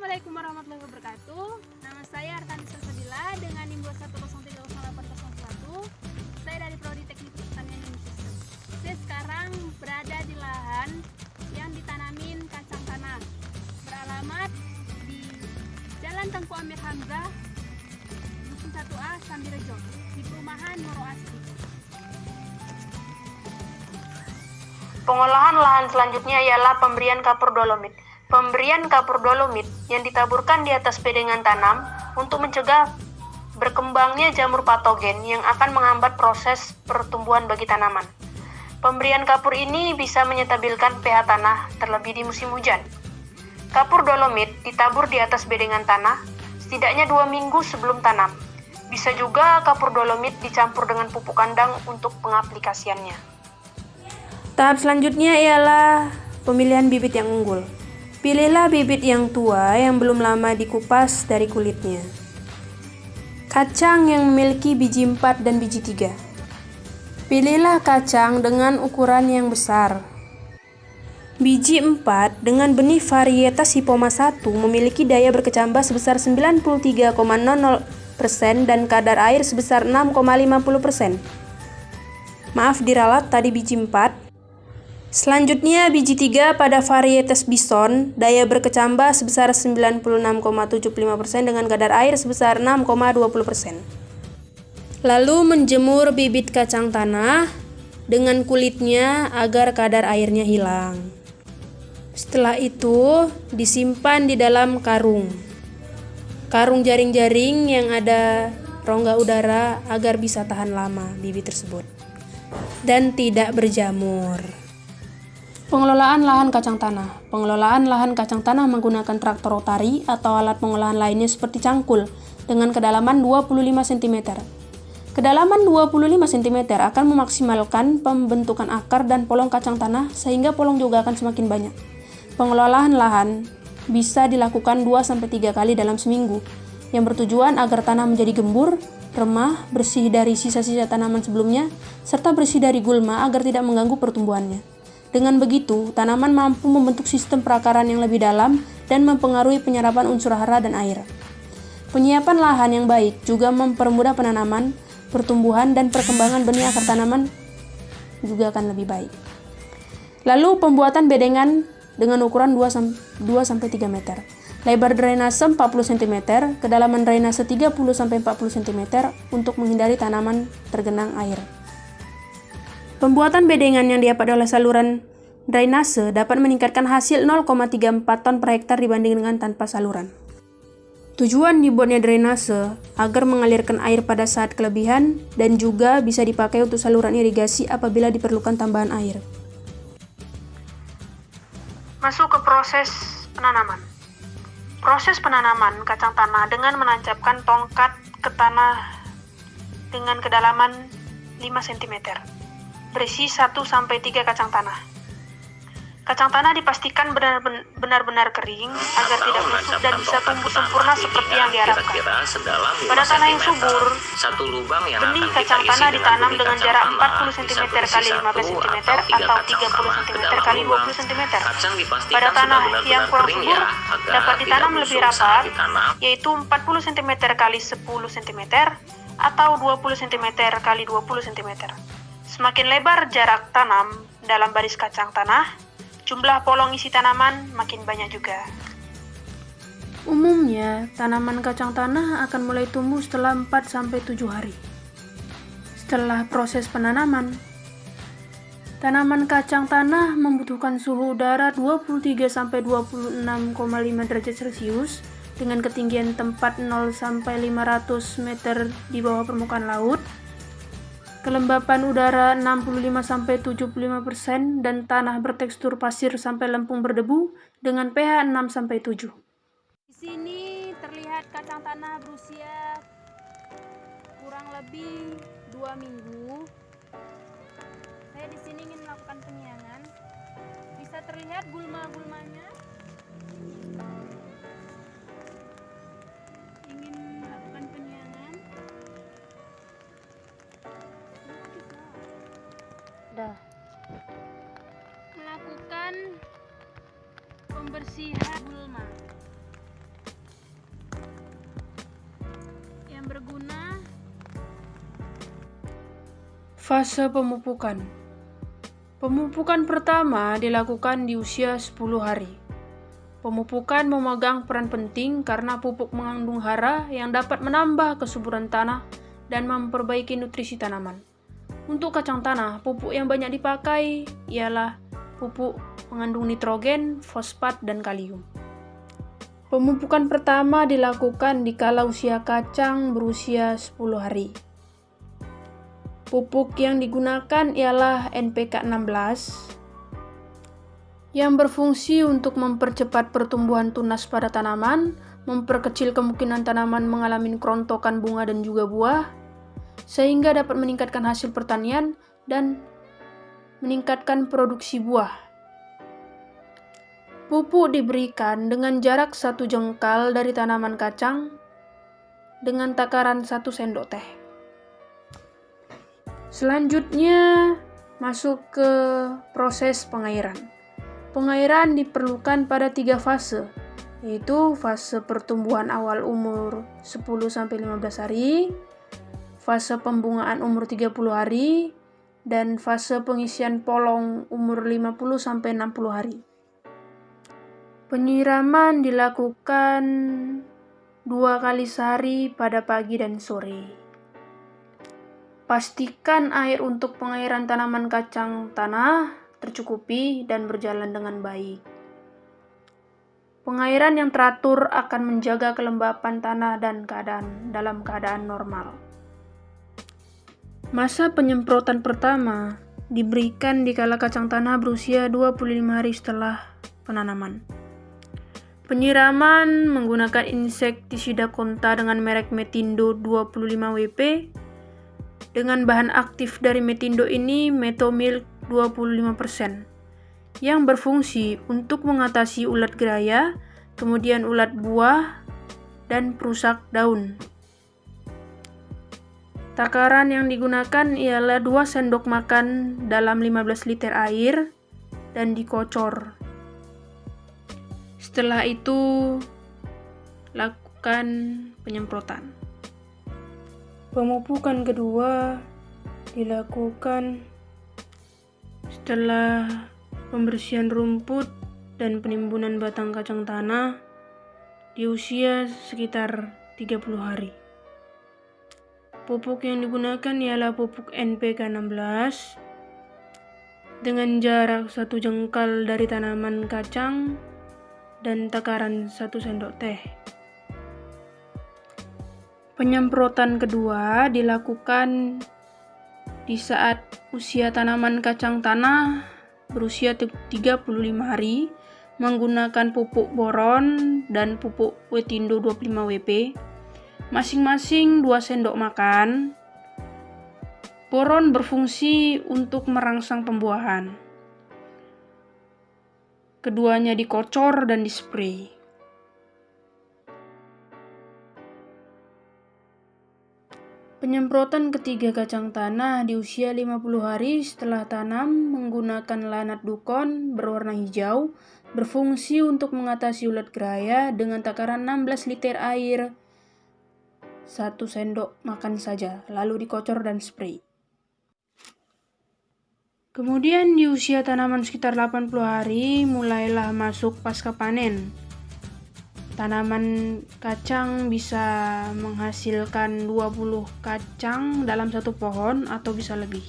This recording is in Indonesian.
Assalamualaikum warahmatullahi wabarakatuh. Nama saya Artani Salsabila dengan NIM 210300801. Saya dari Prodi Teknik Pertanian Indonesia. Saya sekarang berada di lahan yang ditanamin kacang tanah. Beralamat di Jalan Tengku Amir Hamzah, Dusun 1A, Sambirejo, di perumahan Moro Asri. Pengolahan lahan selanjutnya ialah pemberian kapur dolomit. Pemberian kapur dolomit yang ditaburkan di atas bedengan tanam untuk mencegah berkembangnya jamur patogen yang akan menghambat proses pertumbuhan bagi tanaman. Pemberian kapur ini bisa menyetabilkan pH tanah terlebih di musim hujan. Kapur dolomit ditabur di atas bedengan tanah setidaknya 2 minggu sebelum tanam. Bisa juga kapur dolomit dicampur dengan pupuk kandang untuk pengaplikasiannya. Tahap selanjutnya ialah pemilihan bibit yang unggul. Pilihlah bibit yang tua yang belum lama dikupas dari kulitnya. Kacang yang memiliki biji 4 dan biji 3. Pilihlah kacang dengan ukuran yang besar. Biji 4 dengan benih varietas Hipoma 1 memiliki daya berkecambah sebesar 93,00% dan kadar air sebesar 6,50%. Maaf diralat tadi biji 4. Selanjutnya biji 3 pada varietas Bison, daya berkecambah sebesar 96,75% dengan kadar air sebesar 6,20%. Lalu menjemur bibit kacang tanah dengan kulitnya agar kadar airnya hilang. Setelah itu disimpan di dalam karung jaring-jaring yang ada rongga udara agar bisa tahan lama bibit tersebut dan tidak berjamur. Pengelolaan lahan kacang tanah. Pengelolaan lahan kacang tanah menggunakan traktor rotari atau alat pengolahan lainnya seperti cangkul dengan kedalaman 25 cm. Kedalaman 25 cm akan memaksimalkan pembentukan akar dan polong kacang tanah sehingga polong juga akan semakin banyak. Pengelolaan lahan bisa dilakukan 2-3 kali dalam seminggu yang bertujuan agar tanah menjadi gembur, remah, bersih dari sisa-sisa tanaman sebelumnya, serta bersih dari gulma agar tidak mengganggu pertumbuhannya. Dengan begitu, tanaman mampu membentuk sistem perakaran yang lebih dalam dan mempengaruhi penyerapan unsur hara dan air. Penyiapan lahan yang baik juga mempermudah penanaman, pertumbuhan, dan perkembangan benih akar tanaman juga akan lebih baik. Lalu pembuatan bedengan dengan ukuran 2-3 meter. Lebar drainase 40 cm, kedalaman drainase 30-40 cm untuk menghindari tanaman tergenang air. Pembuatan bedengan yang didapat oleh saluran drainase dapat meningkatkan hasil 0,34 ton per hektar dibanding dengan tanpa saluran. Tujuan dibuatnya drainase agar mengalirkan air pada saat kelebihan dan juga bisa dipakai untuk saluran irigasi apabila diperlukan tambahan air. Masuk ke proses penanaman. Proses penanaman kacang tanah dengan menancapkan tongkat ke tanah dengan kedalaman 5 cm. Berisi 1-3 kacang tanah. Kacang tanah dipastikan benar-benar kering agar tidak busuk dan bisa tumbuh sempurna seperti yang diharapkan. Pada tanah yang subur, benih kacang tanah ditanam dengan jarak 40 cm x 15 cm atau 30 cm x 20 cm. Pada tanah yang kurang subur, dapat ditanam lebih rapat, yaitu 40 cm x 10 cm atau 20 cm x 20 cm. Semakin lebar jarak tanam dalam baris kacang tanah, jumlah polong isi tanaman makin banyak juga. Umumnya, tanaman kacang tanah akan mulai tumbuh setelah 4-7 hari. Setelah proses penanaman, tanaman kacang tanah membutuhkan suhu udara 23-26,5 derajat Celcius dengan ketinggian tempat 0-500 meter di bawah permukaan laut, kelembapan udara 65-75% dan tanah bertekstur pasir sampai lempung berdebu dengan pH 6-7. Di sini terlihat kacang tanah berusia kurang lebih 2 minggu. Saya di sini ingin melakukan penyiangan. Bisa terlihat gulma-gulmanya. Ingin melakukan penyiangan. Melakukan pembersihan gulma. Fase pemupukan. Pemupukan pertama dilakukan di usia 10 hari. Pemupukan memegang peran penting karena pupuk mengandung hara yang dapat menambah kesuburan tanah dan memperbaiki nutrisi tanaman. Untuk kacang tanah, pupuk yang banyak dipakai ialah pupuk mengandung nitrogen, fosfat, dan kalium. Pemupukan pertama dilakukan di kala usia kacang berusia 10 hari. Pupuk yang digunakan ialah NPK 16 yang berfungsi untuk mempercepat pertumbuhan tunas pada tanaman, memperkecil kemungkinan tanaman mengalami kerontokan bunga dan juga buah, sehingga dapat meningkatkan hasil pertanian dan meningkatkan produksi buah. Pupuk diberikan dengan jarak 1 jengkal dari tanaman kacang dengan takaran 1 sendok teh. Selanjutnya masuk ke proses pengairan. Pengairan diperlukan pada 3 fase, yaitu fase pertumbuhan awal umur 10-15 hari, fase pembungaan umur 30 hari, dan fase pengisian polong umur 50-60 hari. Penyiraman dilakukan 2 kali sehari pada pagi dan sore. Pastikan air untuk pengairan tanaman kacang tanah tercukupi dan berjalan dengan baik. Pengairan yang teratur akan menjaga kelembapan tanah dan dalam keadaan normal. Masa penyemprotan pertama diberikan di kala kacang tanah berusia 25 hari setelah penanaman. Penyiraman menggunakan insektisida konta dengan merek Metindo 25 WP. Dengan bahan aktif dari Metindo ini Metomilk 25% yang berfungsi untuk mengatasi ulat geraya, kemudian ulat buah, dan perusak daun. Takaran yang digunakan ialah 2 sendok makan dalam 15 liter air dan dikocor. Setelah itu, lakukan penyemprotan. Pemupukan kedua dilakukan setelah pembersihan rumput dan penimbunan batang kacang tanah di usia sekitar 30 hari. Pupuk yang digunakan ialah pupuk NPK 16 dengan jarak 1 jengkal dari tanaman kacang dan takaran 1 sendok teh. Penyemprotan kedua dilakukan di saat usia tanaman kacang tanah berusia 35 hari menggunakan pupuk boron dan pupuk Metindo 25 WP, masing-masing 2 sendok makan. Boron berfungsi untuk merangsang pembuahan. Keduanya dikocor dan dispray. Penyemprotan ketiga kacang tanah di usia 50 hari setelah tanam menggunakan lanat dukon berwarna hijau, berfungsi untuk mengatasi ulat geraya dengan takaran 16 liter air 1 sendok makan saja, lalu dikocor dan spray. Kemudian di usia tanaman sekitar 80 hari mulailah masuk pasca panen. Tanaman kacang bisa menghasilkan 20 kacang dalam 1 pohon atau bisa lebih.